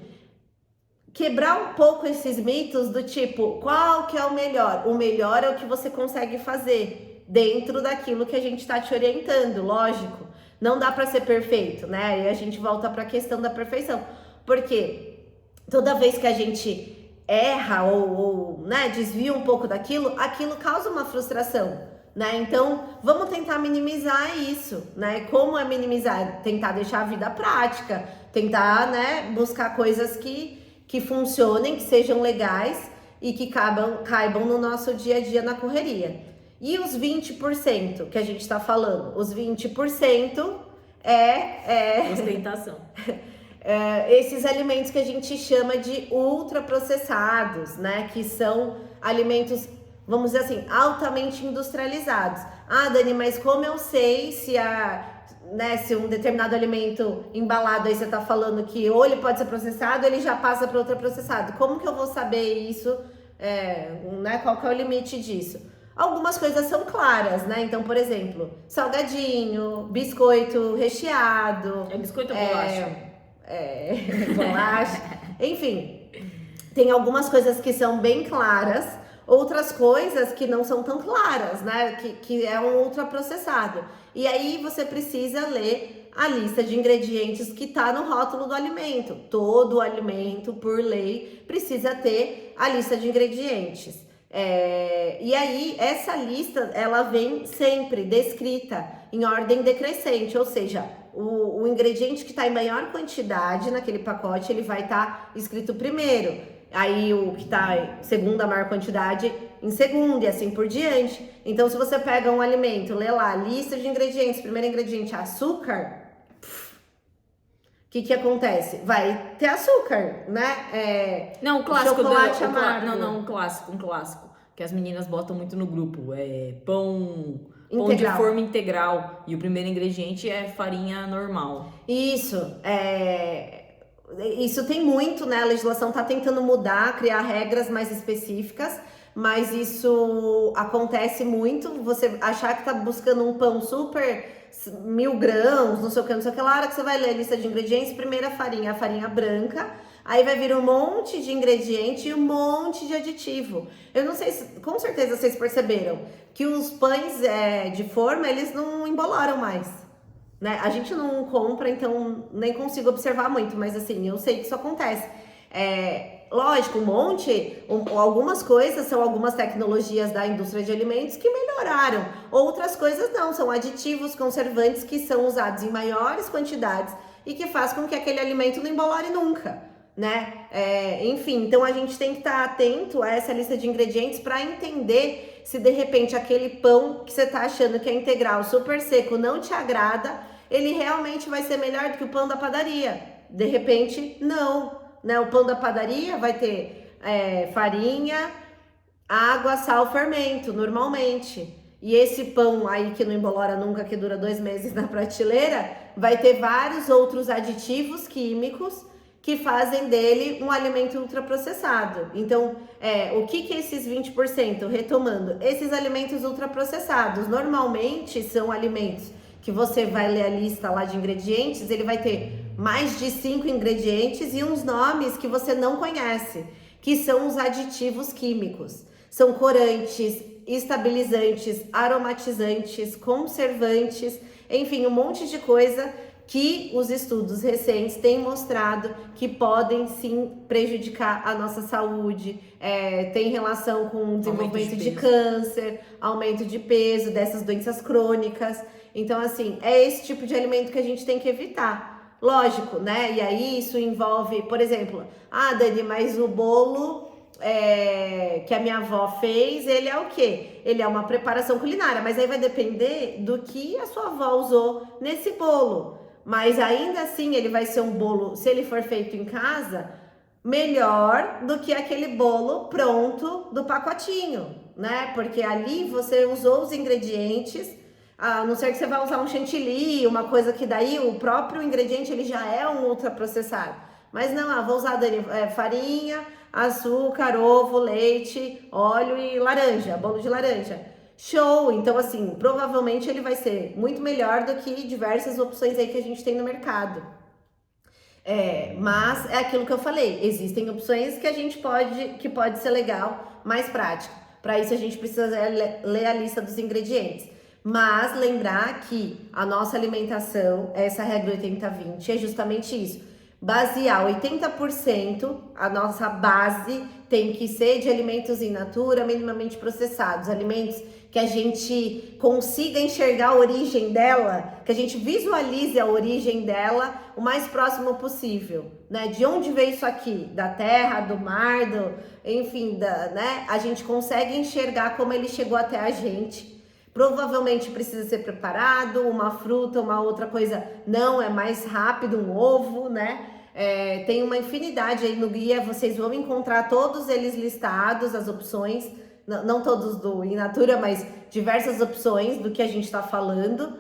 quebrar um pouco esses mitos do tipo, qual que é o melhor? O melhor é o que você consegue fazer dentro daquilo que a gente tá te orientando, lógico. Não dá para ser perfeito, né? E a gente volta para a questão da perfeição. Porque toda vez que a gente erra ou né, desvia um pouco daquilo, aquilo causa uma frustração, né? Então, vamos tentar minimizar isso, né? Como é minimizar? Tentar deixar a vida prática, tentar, né, buscar coisas que funcionem, que sejam legais e que caibam no nosso dia a dia na correria. E os 20% que a gente está falando? Os 20% ostentação. esses alimentos que a gente chama de ultraprocessados, né? Que são alimentos, vamos dizer assim, altamente industrializados. Ah, Dani, mas como eu sei se um determinado alimento embalado aí você tá falando que ou ele pode ser processado, ele já passa para ultraprocessado. Como que eu vou saber isso? Né? Qual que é o limite disso? Algumas coisas são claras, né? Então, por exemplo, salgadinho, biscoito recheado. É biscoito ou bolacha? Bolacha. Enfim, tem algumas coisas que são bem claras, outras coisas que não são tão claras, né? Que é um ultraprocessado. E aí você precisa ler a lista de ingredientes que tá no rótulo do alimento. Todo alimento, por lei, precisa ter a lista de ingredientes. E aí, essa lista, ela vem sempre descrita em ordem decrescente, ou seja, o ingrediente que está em maior quantidade naquele pacote, ele vai estar escrito primeiro. Aí, o que está em segunda maior quantidade, em segundo, e assim por diante. Então, se você pega um alimento, lê lá, lista de ingredientes, primeiro ingrediente, açúcar, o que acontece? Vai ter açúcar, né? Não, o clássico chocolate amargo. um clássico. Que as meninas botam muito no grupo. Pão Integral. De forma integral. E o primeiro ingrediente é farinha normal. Isso tem muito, né? A legislação tá tentando mudar, criar regras mais específicas, mas isso acontece muito. Você achar que tá buscando um pão super 1000 grãos, não sei o que, lá, a hora que você vai ler a lista de ingredientes, primeira farinha, a farinha branca, aí vai vir um monte de ingrediente e um monte de aditivo. Eu não sei se, com certeza vocês perceberam, que os pães de forma, eles não embolaram mais, né? A gente não compra, então nem consigo observar muito, mas assim, eu sei que isso acontece. Lógico, algumas coisas são algumas tecnologias da indústria de alimentos que melhoraram, outras coisas não, são aditivos, conservantes que são usados em maiores quantidades e que faz com que aquele alimento não embolore nunca, né? Enfim, então a gente tem que estar atento a essa lista de ingredientes para entender se de repente aquele pão que você está achando que é integral, super seco, não te agrada, ele realmente vai ser melhor do que o pão da padaria. De repente, não. Né? O pão da padaria vai ter farinha, água, sal, fermento, normalmente. E esse pão aí que não embolora nunca, que dura 2 meses na prateleira, vai ter vários outros aditivos químicos que fazem dele um alimento ultraprocessado. Então, o que é esses 20%? Retomando, esses alimentos ultraprocessados normalmente são alimentos que você vai ler a lista lá de ingredientes, ele vai ter mais de 5 ingredientes e uns nomes que você não conhece, que são os aditivos químicos. São corantes, estabilizantes, aromatizantes, conservantes, enfim, um monte de coisa que os estudos recentes têm mostrado que podem sim prejudicar a nossa saúde, tem relação com o desenvolvimento de câncer, aumento de peso, dessas doenças crônicas. Então, assim, é esse tipo de alimento que a gente tem que evitar. Lógico, né? E aí isso envolve, por exemplo, Dani, mas o bolo que a minha avó fez, ele é o quê? Ele é uma preparação culinária, mas aí vai depender do que a sua avó usou nesse bolo. Mas ainda assim ele vai ser um bolo, se ele for feito em casa, melhor do que aquele bolo pronto do pacotinho, né? Porque ali você usou os ingredientes, a não ser que você vai usar um chantilly, uma coisa que daí o próprio ingrediente ele já é um ultraprocessado. Mas não, vou usar farinha, açúcar, ovo, leite, óleo e laranja, bolo de laranja. Show! Então, assim, provavelmente ele vai ser muito melhor do que diversas opções aí que a gente tem no mercado. Mas é aquilo que eu falei, existem opções que pode ser legal, mais prático. Para isso a gente precisa ler a lista dos ingredientes. Mas lembrar que a nossa alimentação, essa regra 80-20, é justamente isso. Basear 80%, a nossa base tem que ser de alimentos in natura, minimamente processados. Alimentos que a gente consiga enxergar a origem dela, que a gente visualize a origem dela o mais próximo possível, né? De onde veio isso aqui? Da terra, do mar, enfim, né? A gente consegue enxergar como ele chegou até a gente. Provavelmente precisa ser preparado, uma fruta, uma outra coisa não, é mais rápido, um ovo, né? Tem uma infinidade aí no guia, vocês vão encontrar todos eles listados, as opções, não todos do In Natura, mas diversas opções do que a gente está falando.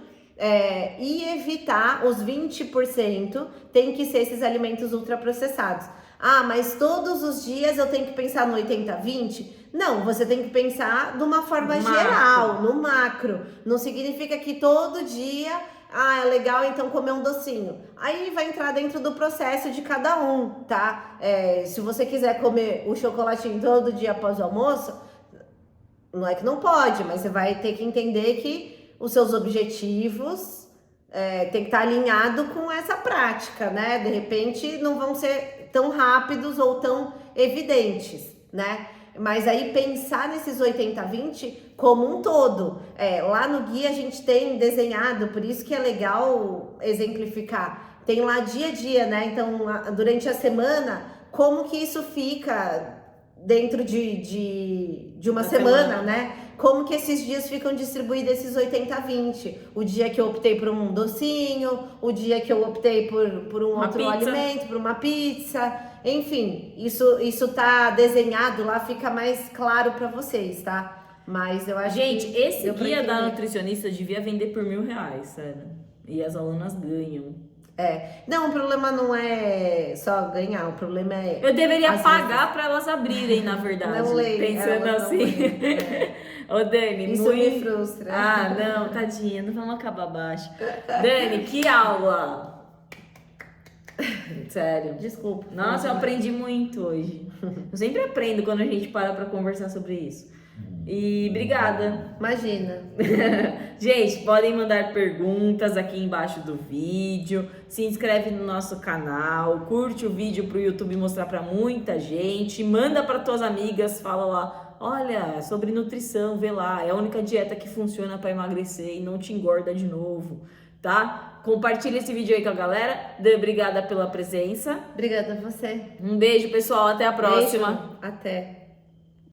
E evitar os 20% tem que ser esses alimentos ultraprocessados. Ah, mas todos os dias eu tenho que pensar no 80-20? Não, você tem que pensar de uma forma geral, no macro. Não significa que todo dia, é legal então comer um docinho. Aí vai entrar dentro do processo de cada um, tá? Se você quiser comer o chocolatinho todo dia após o almoço, não é que não pode, mas você vai ter que entender que os seus objetivos tem que estar alinhado com essa prática, né? De repente não vão ser tão rápidos ou tão evidentes, né? Mas aí pensar nesses 80-20 como um todo. Lá no guia a gente tem desenhado, por isso que é legal exemplificar. Tem lá dia a dia, né? Então, durante a semana, como que isso fica dentro de uma semana, né? Como que esses dias ficam distribuídos, esses 80-20? O dia que eu optei por um docinho, o dia que eu optei por um outro alimento, por uma pizza. Enfim, isso tá desenhado lá, fica mais claro para vocês, tá? Mas eu acho Gente, que esse guia da nutricionista devia vender por R$1.000, sério. E as alunas ganham. Não, o problema não é só ganhar, o problema é... Eu deveria pagar para elas abrirem, na verdade. Não leio, pensando assim. Ô, Dani, isso me frustra. Não, tadinha, não vamos acabar baixo. Dani, que aula! Sério. Desculpa. Nossa, eu aprendi muito hoje. Eu sempre aprendo quando a gente para conversar sobre isso. E obrigada. Imagina. Gente, podem mandar perguntas aqui embaixo do vídeo. Se inscreve no nosso canal, curte o vídeo pro YouTube mostrar para muita gente. Manda para tuas amigas, fala lá, olha, sobre nutrição, vê lá. É a única dieta que funciona para emagrecer e não te engorda de novo, tá? Compartilha esse vídeo aí com a galera. Obrigada pela presença. Obrigada a você. Um beijo, pessoal. Até a próxima. Beijo. Até.